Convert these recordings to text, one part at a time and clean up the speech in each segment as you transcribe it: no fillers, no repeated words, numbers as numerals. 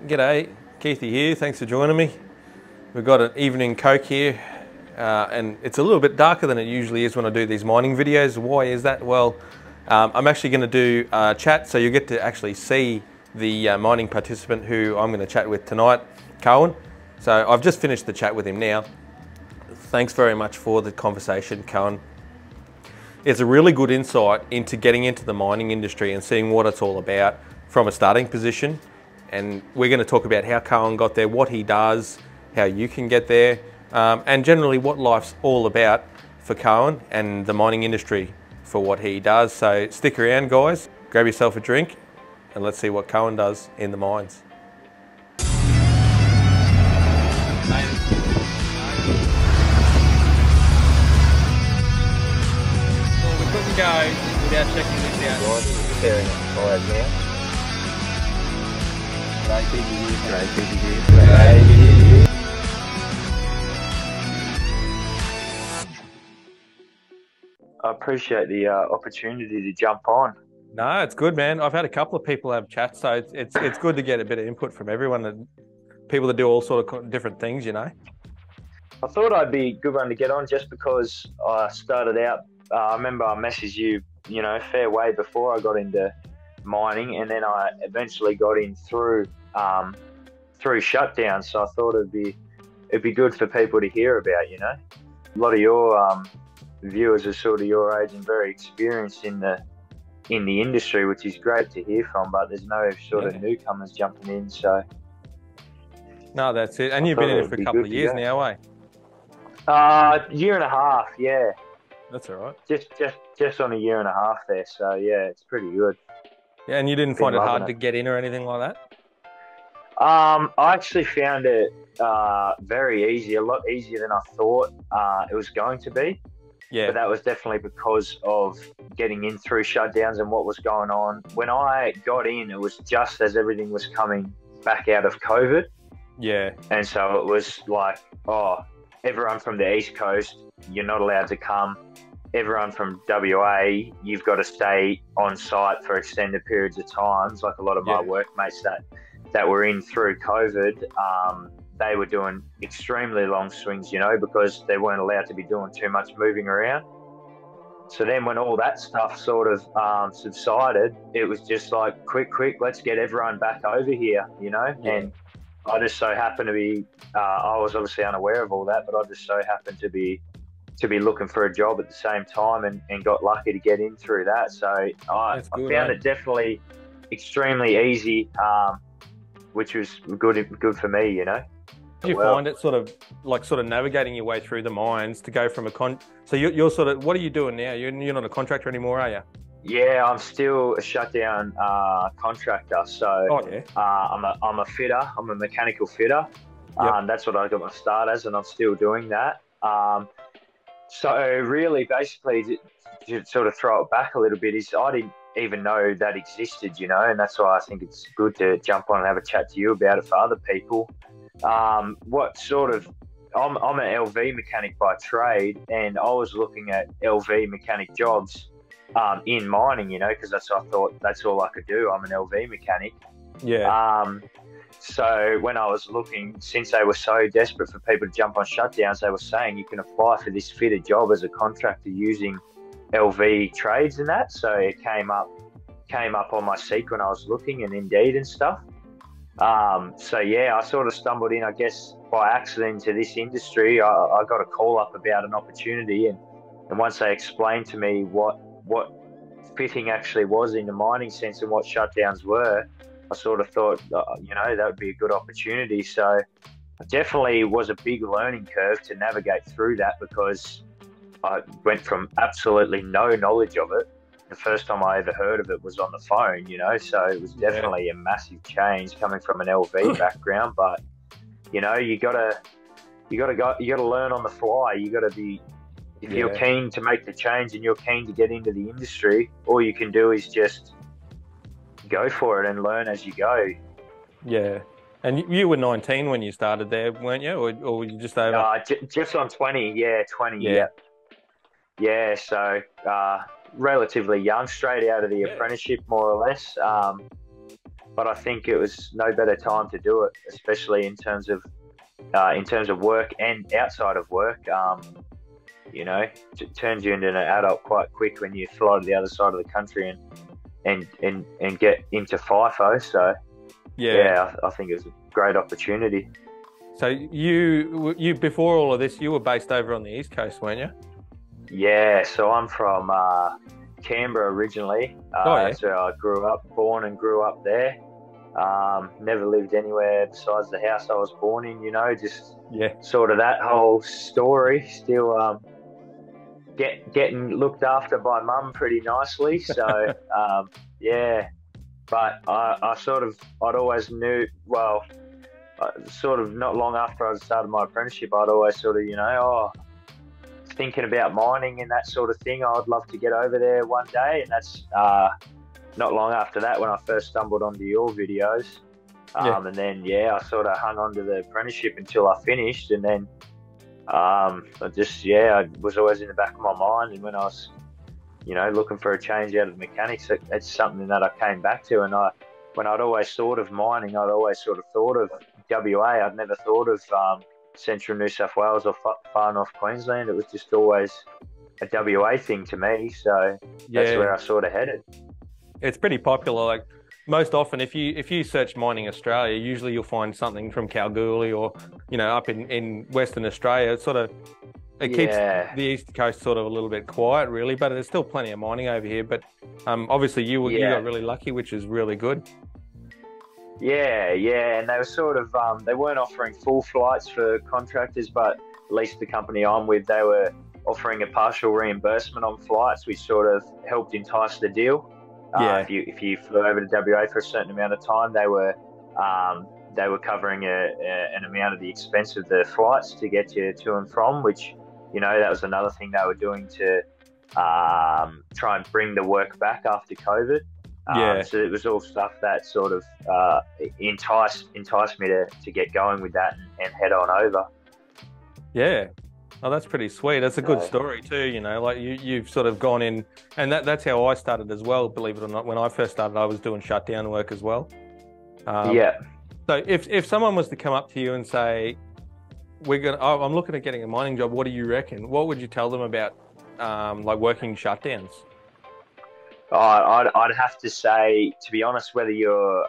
G'day, Keithy here, thanks for joining me. We've got an evening Coke here and it's a little bit darker than it usually is when I do these mining videos. Why is that? Well, I'm actually going to do a chat, so you get to actually see the mining participant who I'm going to chat with tonight, Cohen. So I've just finished the chat with him now. Thanks very much for the conversation, Cohen. It's a really good insight into getting into the mining industry and seeing what it's all about from a starting position. And we're going to talk about how Cohen got there, what he does, how you can get there, and generally what life's all about for Cohen and the mining industry for what he does. So stick around, guys, grab yourself a drink, and let's see what Cohen does in the mines. Well, we couldn't go without checking this out. Preparing fires now. Great people here. Great people here. I appreciate the opportunity to jump on. No, it's good, man. I've had a couple of people have chats, so it's good to get a bit of input from everyone, and people that do all sort of different things, you know. I thought I'd be a good one to get on just because I started out. I remember I messaged you, a fair way before I got into mining, and then I eventually got in through shutdowns. So I thought it'd be good for people to hear about. A lot of your viewers are sort of your age and very experienced in the industry, which is great to hear from. But there's no sort of newcomers jumping in. So no, that's it. And you've been in it for a couple of years now, eh? Year and a half, yeah. That's all right. Just on a year and a half there. So yeah, it's pretty good. Yeah, and you didn't find it hard to get in or anything like that? I actually found it very easy, a lot easier than I thought it was going to be. Yeah. But that was definitely because of getting in through shutdowns and what was going on. When I got in, it was just as everything was coming back out of COVID. Yeah. And so it was like, everyone from the East Coast, you're not allowed to come. Everyone from WA, you've got to stay on site for extended periods of times. Like a lot of my workmates that were in through COVID, they were doing extremely long swings, because they weren't allowed to be doing too much moving around. So then when all that stuff sort of subsided, it was just like, quick, let's get everyone back over here, And I just so happened to be, I was obviously unaware of all that, but I just so happened to be looking for a job at the same time and got lucky to get in through that. So I found it definitely extremely easy, which was good for me, Did you find it sort of navigating your way through the mines to go from so you're sort of, what are you doing now? You're not a contractor anymore, are you? Yeah, I'm still a shutdown contractor. So I'm a fitter. I'm a mechanical fitter. Yep. That's what I got my start as, and I'm still doing that. So really, basically, to sort of throw it back a little bit, is I didn't even know that existed, and that's why I think it's good to jump on and have a chat to you about it for other people. I'm an LV mechanic by trade, and I was looking at LV mechanic jobs in mining, because I thought that's all I could do. I'm an LV mechanic. Yeah. So when I was looking, since they were so desperate for people to jump on shutdowns, they were saying you can apply for this fitter job as a contractor using LV trades and that. So it came up on my Seek when I was looking, and Indeed and stuff. So yeah, I sort of stumbled in, I guess, by accident into this industry. I got a call up about an opportunity, and once they explained to me what fitting actually was in the mining sense and what shutdowns were, I sort of thought, that would be a good opportunity. So it definitely was a big learning curve to navigate through that, because I went from absolutely no knowledge of it. The first time I ever heard of it was on the phone, so it was definitely a massive change coming from an LV background. But, you gotta learn on the fly. You gotta be, if you're keen to make the change and you're keen to get into the industry, all you can do is just go for it and learn as you go. Yeah. And you were 19 when you started there, weren't you? Or were you just over? Just on 20, 20, yeah. Yeah, so relatively young, straight out of the apprenticeship, more or less. but I think it was no better time to do it, especially in terms of work and outside of work. You know, it turns you into an adult quite quick when you fly to the other side of the country and get into FIFO. So yeah, I think it was a great opportunity. So you before all of this, you were based over on the East Coast, weren't you? Yeah, so I'm from Canberra originally. That's where I grew up, born and grew up there. Never lived anywhere besides the house I was born in, you know, just sort of that whole story. Still getting looked after by mum pretty nicely. So, yeah, but I'd always knew, well, sort of not long after I started my apprenticeship, I'd always sort of, you know, thinking about mining and that sort of thing. I'd love to get over there one day, and that's not long after that when I first stumbled onto your videos. And then, I sort of hung on to the apprenticeship until I finished, and then I was always in the back of my mind. And when I was, you know, looking for a change out of mechanics, it's something that I came back to. And when I'd always thought of mining, I'd always sort of thought of WA. I'd never thought of central New South Wales or far north Queensland. It was just always a WA thing to me. So that's where I sort of headed. It's pretty popular. Like most often, if you search mining Australia, usually you'll find something from Kalgoorlie or, you know, up in Western Australia. It keeps the East Coast sort of a little bit quiet, really, but there's still plenty of mining over here. But obviously you got really lucky, which is really good. Yeah, and they were sort of they weren't offering full flights for contractors, but at least the company I'm with, they were offering a partial reimbursement on flights, which sort of helped entice the deal. If you flew over to WA for a certain amount of time, they were covering an amount of the expense of the flights to get you to and from, which, you know, that was another thing they were doing to try and bring the work back after COVID. So it was all stuff that sort of enticed me to get going with that and head on over. Yeah. Oh, that's pretty sweet. That's a good story too, you know, like you've sort of gone in, and that's how I started as well, believe it or not. When I first started, I was doing shutdown work as well. So if someone was to come up to you and say, I'm looking at getting a mining job, what do you reckon? What would you tell them about like working shutdowns? I'd have to say, to be honest, whether you're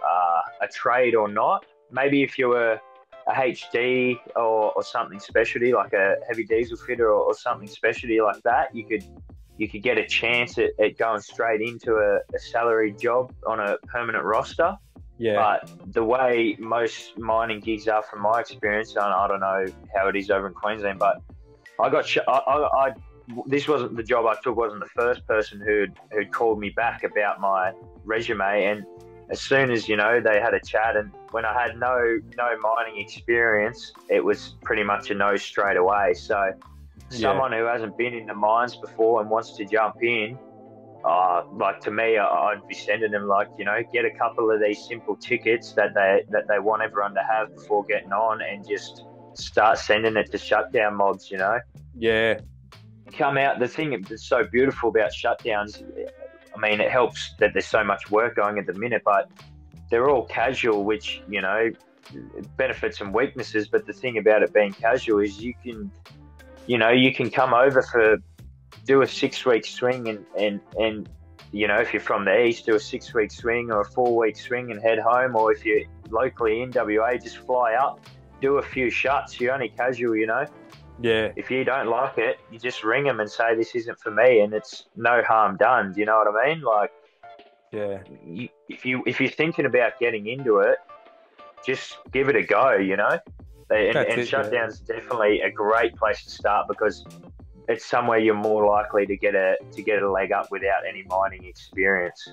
a trade or not, maybe if you were a HD or something specialty, like a heavy diesel fitter or something specialty like that, you could get a chance at going straight into a salaried job on a permanent roster. But the way most mining gigs are, from my experience, and I don't know how it is over in Queensland, but this wasn't the job I took, wasn't the first person who'd called me back about my resume. And as soon as, you know, they had a chat, and when I had no mining experience, it was pretty much a no straight away. So someone who hasn't been in the mines before and wants to jump in, like, to me, I'd be sending them, like, you know, get a couple of these simple tickets that they want everyone to have before getting on, and just start sending it to shutdown mobs, you know. Come out. The thing that's so beautiful about shutdowns, I mean, it helps that there's so much work going at the minute, but they're all casual, which, you know, benefits and weaknesses. But the thing about it being casual is you can come over do a 6-week swing and you know, if you're from the east, do a 6-week swing or a 4-week swing and head home. Or if you're locally in WA, just fly up, do a few shuts. You're only casual, you know. If you don't like it, you just ring them and say, this isn't for me, and it's no harm done. Do you know what I mean? Like, if you're thinking about getting into it, just give it a go, you know. And shutdown's definitely a great place to start, because it's somewhere you're more likely to get a leg up without any mining experience.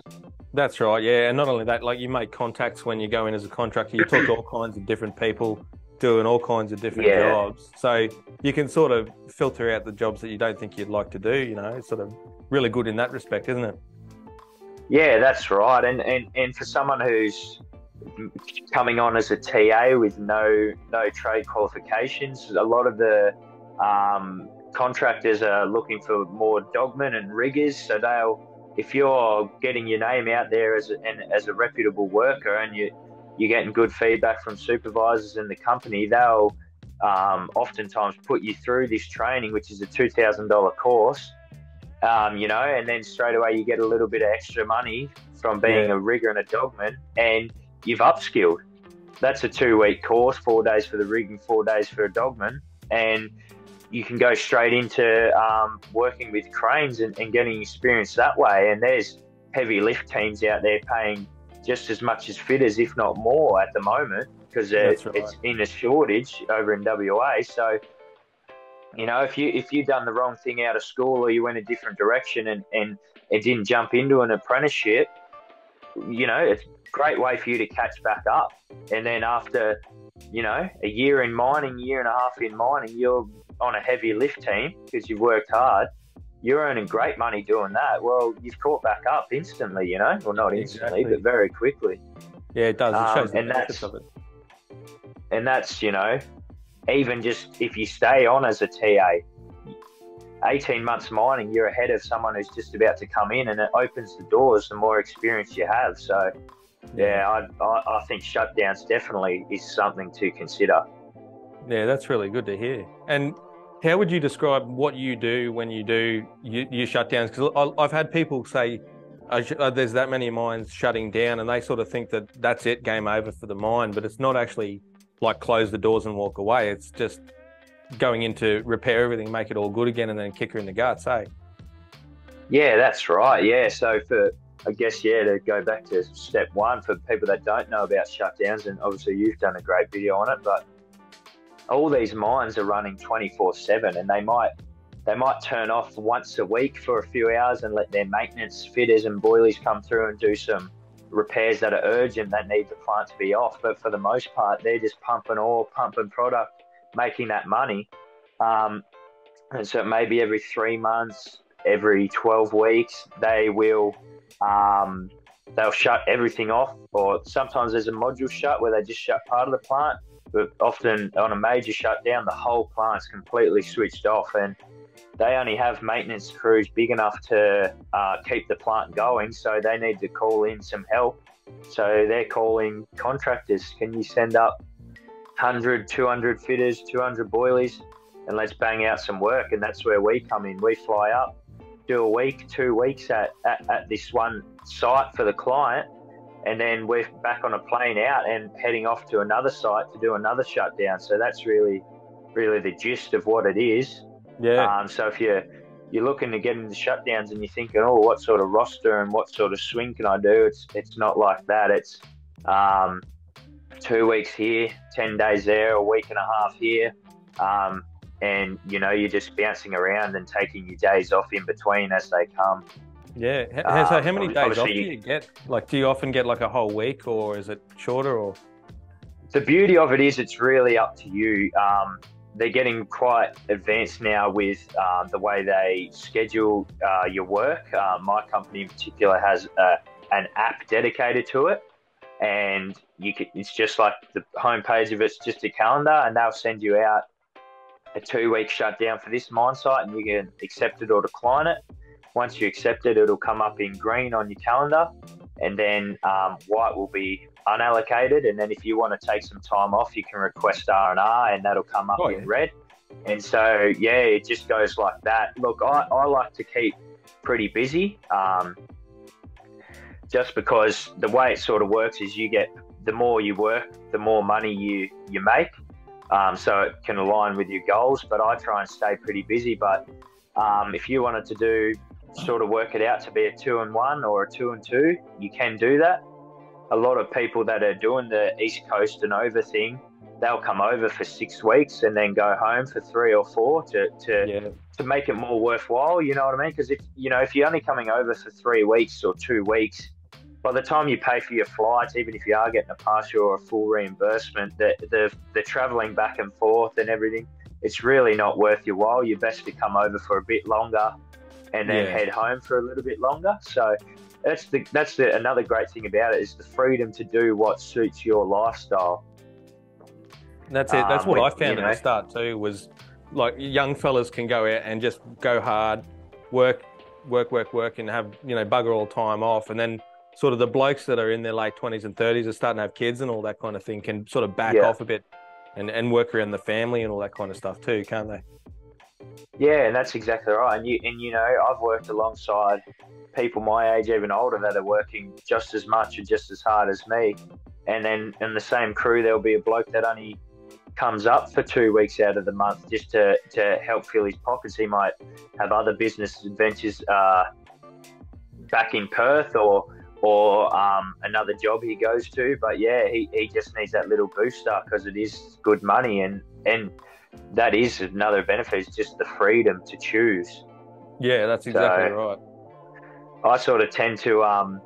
That's right, yeah. And not only that, like, you make contacts when you go in as a contractor. You talk to all kinds of different people doing all kinds of different jobs, so you can sort of filter out the jobs that you don't think you'd like to do, you know. It's sort of really good in that respect, isn't it? Yeah, that's right. And for someone who's coming on as a TA with no trade qualifications, a lot of the contractors are looking for more dogmen and riggers, so if you're getting your name out there as a reputable worker, and you're getting good feedback from supervisors in the company, they'll oftentimes put you through this training, which is a $2,000 course, you know, and then straight away you get a little bit of extra money from being a rigger and a dogman, and you've upskilled. That's a 2-week course, 4 days for the rig and 4 days for a dogman, and you can go straight into working with cranes and getting experience that way. And there's heavy lift teams out there paying just as much as fitters, if not more, at the moment, because it's in a shortage over in WA. So, you know, if you've done the wrong thing out of school, or you went a different direction and it didn't jump into an apprenticeship, you know, it's a great way for you to catch back up. And then after, you know, a year in mining, year and a half in mining, you're on a heavy lift team because you've worked hard. You're earning great money doing that. Well, you've caught back up instantly, you know, well, not instantly, but very quickly. Yeah, it does. It shows the benefits of it. And that's, you know, even just if you stay on as a TA, 18 months mining, you're ahead of someone who's just about to come in, and it opens the doors the more experience you have. So, yeah, I think shutdowns definitely is something to consider. Yeah, that's really good to hear. And how would you describe what you do when you do your shutdowns? Because I've had people say there's that many mines shutting down, and they sort of think that that's it, game over for the mine, but it's not actually like close the doors and walk away. It's just going in to repair everything, make it all good again, and then kick her in the guts, eh? Yeah, that's right. Yeah, so I guess, to go back to step one, for people that don't know about shutdowns, and obviously you've done a great video on it, but all these mines are running 24/7, and they might turn off once a week for a few hours and let their maintenance fitters and boilies come through and do some repairs that are urgent that need the plant to be off. But for the most part, they're just pumping ore, pumping product, making that money. And so maybe every 3 months, every 12 weeks, they will they'll shut everything off, or sometimes there's a module shut where they just shut part of the plant. But often on a major shutdown, the whole plant's completely switched off, and they only have maintenance crews big enough to keep the plant going, so they need to call in some help. So they're calling contractors. Can you send up 100, 200 fitters, 200 boilies, and let's bang out some work? And that's where we come in. We fly up, do a week, 2 weeks at this one site for the client, and then we're back on a plane out and heading off to another site to do another shutdown. So that's really the gist of what it is. Yeah. So if you're looking to get into shutdowns and you're thinking, oh, what sort of roster and what sort of swing can I do? It's not like that. It's 2 weeks here, 10 days there, a week and a half here. And, you know, you're just bouncing around and taking your days off in between as they come. Yeah. So how many days off do you get? Like, do you often get like a whole week, or is it shorter? Or the beauty of it is it's really up to you. They're getting quite advanced now with the way they schedule your work. My company in particular has an app dedicated to it, and it's just like the homepage of it's just a calendar, and they'll send you out a 2-week shutdown for this mine site, and you can accept it or decline it. Once you accept it, it'll come up in green on your calendar, and then white will be unallocated. And then if you want to take some time off, you can request R&R, and that'll come up in red. And so, yeah, it just goes like that. Look, I like to keep pretty busy, just because the way it sort of works is the more you work, the more money you make. So it can align with your goals, but I try and stay pretty busy. But if you wanted to sort of work it out to be a 2-1 or a 2-2, you can do that. A lot of people that are doing the East Coast and over thing, they'll come over for 6 weeks and then go home for 3 or 4 to make it more worthwhile. You know what I mean? Because if you're only coming over for 3 weeks or 2 weeks, by the time you pay for your flights, even if you are getting a partial or a full reimbursement, the travelling back and forth and everything, it's really not worth your while. You're best to come over for a bit longer and then head home for a little bit longer. So that's another great thing about it, is the freedom to do what suits your lifestyle. That's it. That's what I found at the start too, was like young fellas can go out and just go hard, work work and have, you know, bugger all time off. And then sort of the blokes that are in their late 20s and 30s are starting to have kids and all that kind of thing can sort of back off a bit and work around the family and all that kind of stuff too, can't they? Yeah, and that's exactly right. And you know, I've worked alongside people my age, even older, that are working just as much and just as hard as me. And then in the same crew, there'll be a bloke that only comes up for 2 weeks out of the month just to help fill his pockets. He might have other business adventures back in Perth or another job he goes to. But yeah, he just needs that little booster because it is good money, and that is another benefit, is just the freedom to choose. Yeah, that's exactly right. I sort of tend to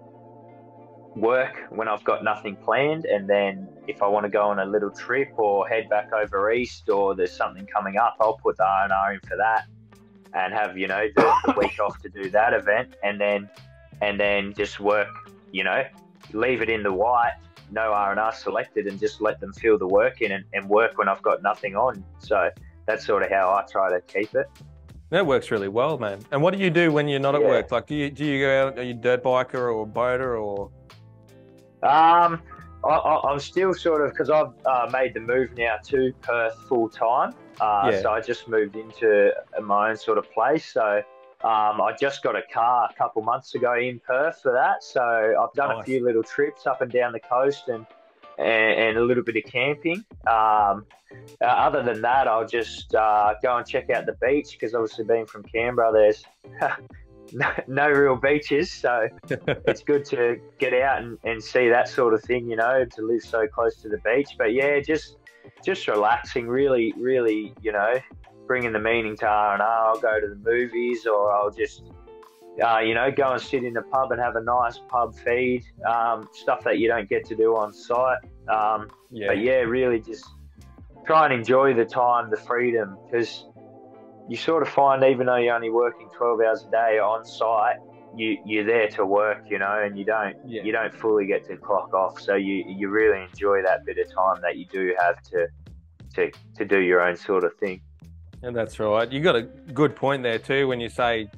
work when I've got nothing planned, and then if I want to go on a little trip or head back over east or there's something coming up, I'll put the R&R in for that and have, you know, the week off to do that event, and then just work, you know, leave it in the white, no R&R selected, and just let them fill the work in and work when I've got nothing on. So that's sort of how I try to keep it. That works really well, man. And what do you do when you're not at work? Like, do you go out, are you dirt biker or boater or? I'm still sort of, because I've made the move now to Perth full time. So I just moved into my own sort of place. So I just got a car a couple months ago in Perth for that. So I've done a few little trips up and down the coast and a little bit of camping. Other than that, I'll just go and check out the beach, because obviously being from Canberra, there's no real beaches. So it's good to get out and see that sort of thing, you know, to live so close to the beach. But yeah, just relaxing, really, really, you know, bringing the meaning to R&R. I'll go to the movies, or I'll just, you know, go and sit in the pub and have a nice pub feed, stuff that you don't get to do on site. But yeah, really just try and enjoy the time, the freedom, because you sort of find, even though you're only working 12 hours a day on site, you're there to work, you know, and you don't fully get to clock off. So you really enjoy that bit of time that you do have to do your own sort of thing. And that's right. You got a good point there too when you say,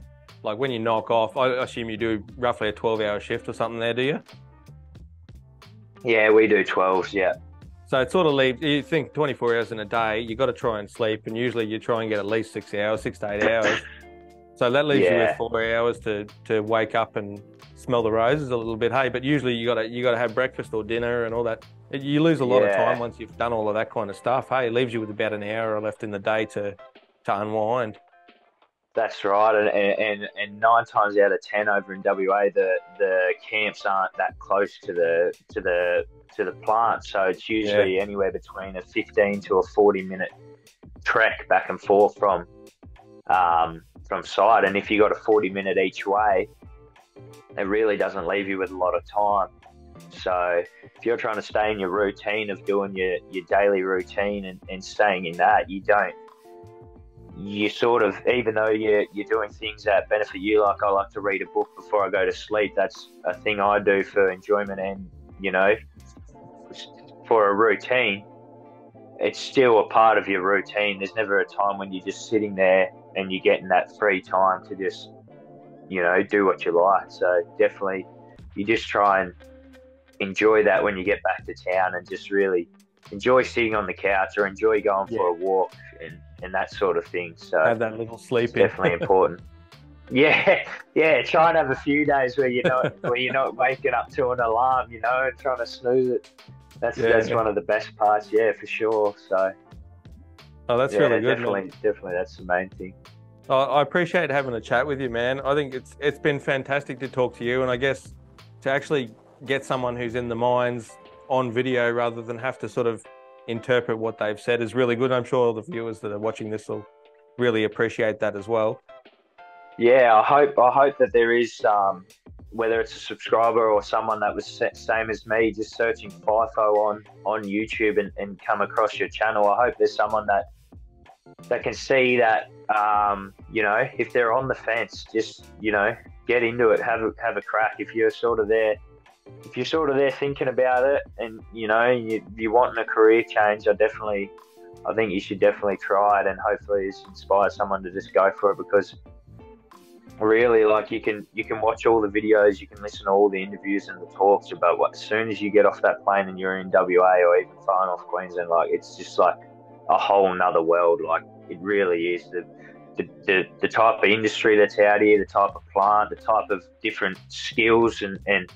like, when you knock off, I assume you do roughly a 12-hour shift or something there, do you? Yeah, we do 12s, yeah. So it sort of leaves, you think 24 hours in a day, you got to try and sleep, and usually you try and get at least 6 hours, 6 to 8 hours. So that leaves you with 4 hours to wake up and smell the roses a little bit. Hey, but usually you got to have breakfast or dinner and all that. You lose a lot of time once you've done all of that kind of stuff. Hey, it leaves you with about an hour left in the day to unwind. That's right, and 9 times out of 10 over in WA, the camps aren't that close to the plant, so it's usually anywhere between a 15 to a 40-minute trek back and forth from site. And if you got a 40-minute each way, it really doesn't leave you with a lot of time. So if you're trying to stay in your routine of doing your daily routine and staying in that, you sort of, even though you're doing things that benefit you, like I like to read a book before I go to sleep. That's a thing I do for enjoyment, and, you know, for a routine, it's still a part of your routine. There's never a time when you're just sitting there and you're getting that free time to just, you know, do what you like. So definitely you just try and enjoy that when you get back to town, and just really enjoy sitting on the couch or enjoy going for a walk and that sort of thing. So have that little sleep. Definitely important. Yeah. Try and have a few days where you're not waking up to an alarm, you know, and trying to snooze it. That's one of the best parts, for sure. So that's really good. Definitely, that's the main thing. I appreciate having a chat with you, man. I think it's been fantastic to talk to you, and I guess to actually get someone who's in the mines on video rather than have to sort of interpret what they've said is really good. I'm sure the viewers that are watching this will really appreciate that as well. Yeah, I hope that there is, whether it's a subscriber or someone that was same as me, just searching FIFO on YouTube and come across your channel. I hope there's someone that can see that, you know, if they're on the fence, just, you know, get into it, have a crack. If you're sort of there thinking about it, and, you know, you're wanting a career change, I think you should definitely try it, and hopefully it's inspired someone to just go for it, because really, like you can watch all the videos, you can listen to all the interviews and the talks about what. As soon as you get off that plane and you're in WA or even flying off Queensland, like it's just like a whole nother world. Like it really is. The type of industry that's out here, the type of plant, the type of different skills and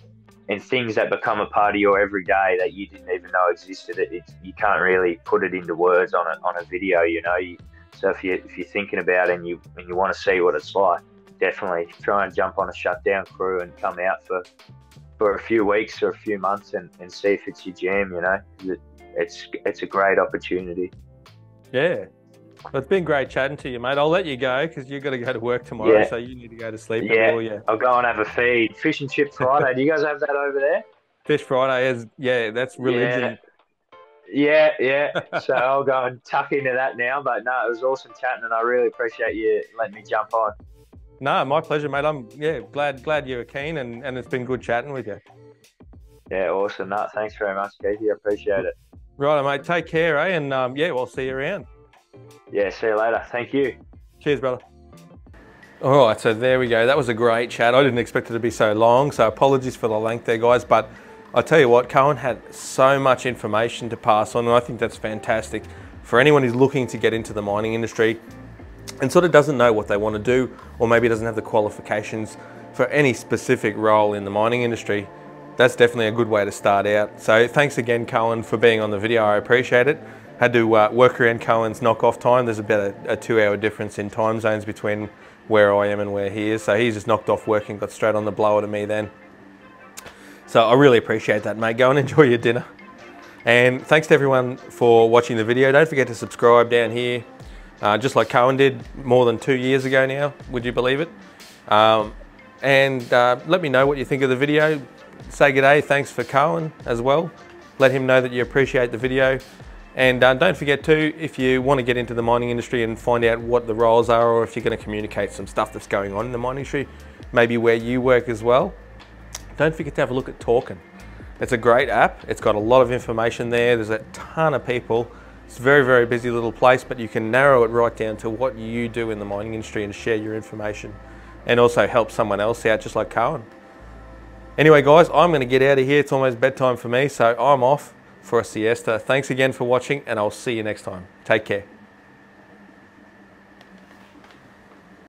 things that become a part of your everyday that you didn't even know existed. You can't really put it into words on a video, you know. So if you're thinking about it and you want to see what it's like, definitely try and jump on a shutdown crew and come out for a few weeks or a few months and see if it's your jam, you know. It's a great opportunity. Yeah. Well, it's been great chatting to you, mate. I'll let you go because you've got to go to work tomorrow, so you need to go to sleep. Yeah, I'll go and have a feed. Fish and Chip Friday. Do you guys have that over there? Fish Friday is, that's religion. Yeah. So I'll go and tuck into that now. But no, it was awesome chatting, and I really appreciate you letting me jump on. No, my pleasure, mate. I'm glad you were keen, and it's been good chatting with you. Yeah, awesome. No, thanks very much, Keithy. I appreciate it. Right, mate. Take care, eh? And we'll see you around. Yeah, see you later. Thank you. Cheers, brother. All right, so there we go. That was a great chat. I didn't expect it to be so long, so apologies for the length there, guys. But I tell you what, Cohen had so much information to pass on, and I think that's fantastic for anyone who's looking to get into the mining industry and sort of doesn't know what they want to do, or maybe doesn't have the qualifications for any specific role in the mining industry. That's definitely a good way to start out. So thanks again, Cohen, for being on the video. I appreciate it. Had to work around Cohen's knock-off time. There's about a 2-hour difference in time zones between where I am and where he is. So he's just knocked off work and got straight on the blower to me then. So I really appreciate that, mate. Go and enjoy your dinner. And thanks to everyone for watching the video. Don't forget to subscribe down here, just like Cohen did more than 2 years ago now. Would you believe it? And let me know what you think of the video. Say good day. Thanks for Cohen as well. Let him know that you appreciate the video. And don't forget too, if you want to get into the mining industry and find out what the roles are, or if you're going to communicate some stuff that's going on in the mining industry, maybe where you work as well, don't forget to have a look at TORQN. It's a great app. It's got a lot of information there. There's a ton of people. It's a very, very busy little place, but you can narrow it right down to what you do in the mining industry and share your information and also help someone else out, just like Cohen. Anyway, guys, I'm going to get out of here. It's almost bedtime for me, so I'm off for a siesta. Thanks again for watching, and I'll see you next time. Take care.